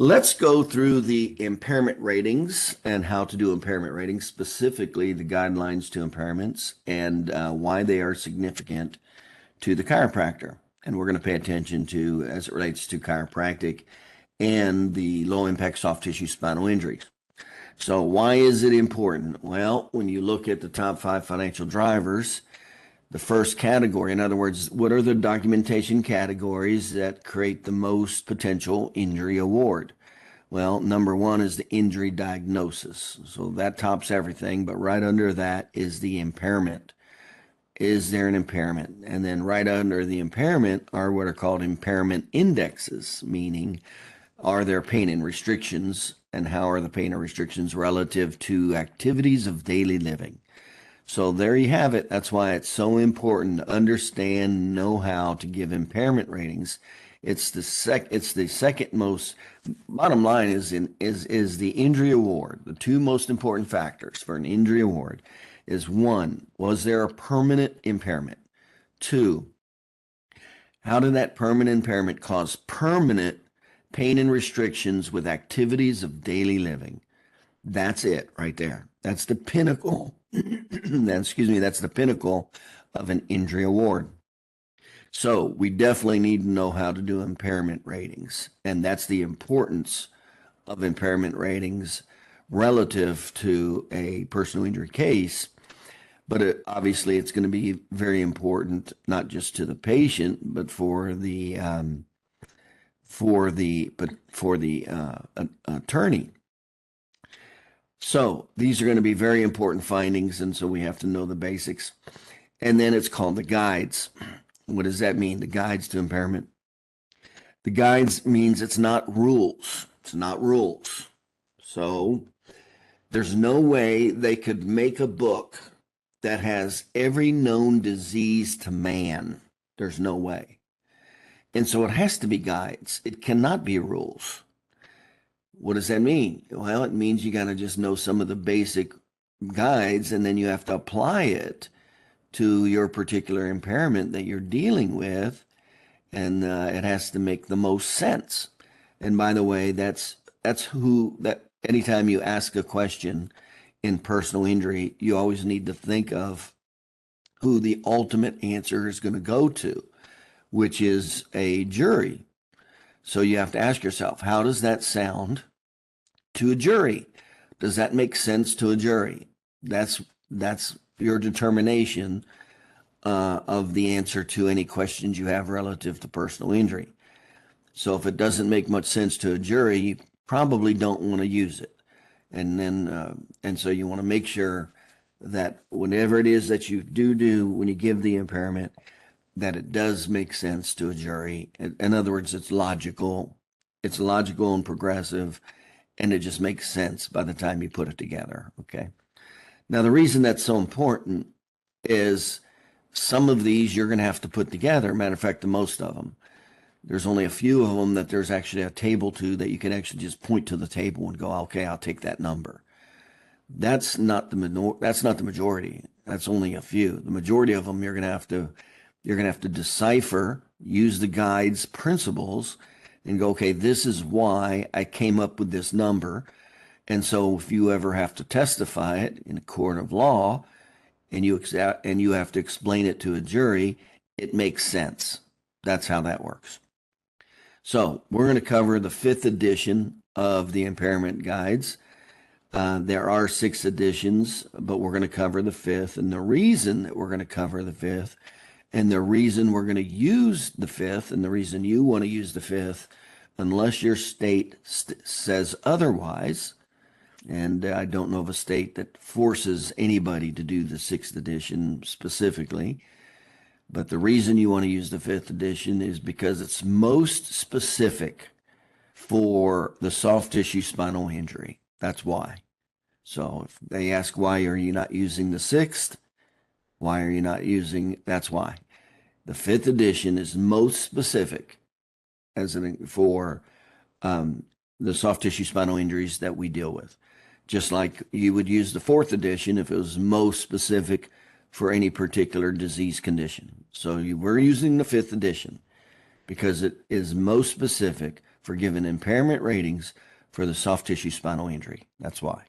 Let's go through the impairment ratings and how to do impairment ratings, specifically the guidelines to impairments and why they are significant to the chiropractor. And we're going to pay attention to as it relates to chiropractic and the low impact soft tissue spinal injuries. So why is it important? Well, when you look at the top 5 financial drivers, the first category, in other words, what are the documentation categories that create the most potential injury award? Well, number 1 is the injury diagnosis. So that tops everything, but right under that is the impairment. Is there an impairment? And then right under the impairment are what are called impairment indexes, meaning are there pain and restrictions, and how are the pain and restrictions relative to activities of daily living? So there you have it. That's why it's so important to understand, know how to give impairment ratings. It's the second most. Bottom line is the injury award. The two most important factors for an injury award is 1, was there a permanent impairment? 2, how did that permanent impairment cause permanent pain and restrictions with activities of daily living? That's it right there. That's the pinnacle. That's the pinnacle of an injury award. So we definitely need to know how to do impairment ratings. And that's the importance of impairment ratings relative to a personal injury case. But obviously it's going to be very important, not just to the patient, but for the attorney. So these are going to be very important findings, and so we have to know the basics. And then it's called the guides. What does that mean? The guides to impairment. The guides means it's not rules. It's not rules. So there's no way they could make a book that has every known disease to man. There's no way. And so it has to be guides. It cannot be rules. What does that mean? Well, it means you got to just know some of the basic guides, and then you have to apply it to your particular impairment that you're dealing with, and it has to make the most sense. And by the way, that's anytime you ask a question in personal injury, you always need to think of who the ultimate answer is going to go to, which is a jury. So you have to ask yourself, how does that sound to a jury? Does that make sense to a jury? That's your determination of the answer to any questions you have relative to personal injury. So if it doesn't make much sense to a jury, you probably don't want to use it. And so you want to make sure that whenever it is that you do when you give the impairment, that it does make sense to a jury. In other words, it's logical and progressive, and it just makes sense by the time you put it together, okay? Now, the reason that's so important is some of these you're going to have to put together. Matter of fact, the most of them. There's only a few of them that there's actually a table to that you can actually just point to the table and go, okay, I'll take that number. That's not the majority. That's only a few. The majority of them you're going to have to decipher, use the guide's principles, and go, okay, this is why I came up with this number. And so if you ever have to testify it in a court of law and you have to explain it to a jury, it makes sense. That's how that works. So we're going to cover the 5th edition of the impairment guides. There are 6 editions, but we're going to cover the 5th. And the reason that we're going to cover the 5th, and the reason we're going to use the 5th, and the reason you want to use the 5th, unless your state says otherwise, and I don't know of a state that forces anybody to do the 6th edition specifically, but the reason you want to use the 5th edition is because it's most specific for the soft tissue spinal injury. That's why. So if they ask, why are you not using the 6th? Why are you not using? That's why. The 5th edition is most specific for the soft tissue spinal injuries that we deal with. Just like you would use the 4th edition if it was most specific for any particular disease condition. So we're using the 5th edition because it is most specific for giving impairment ratings for the soft tissue spinal injury. That's why.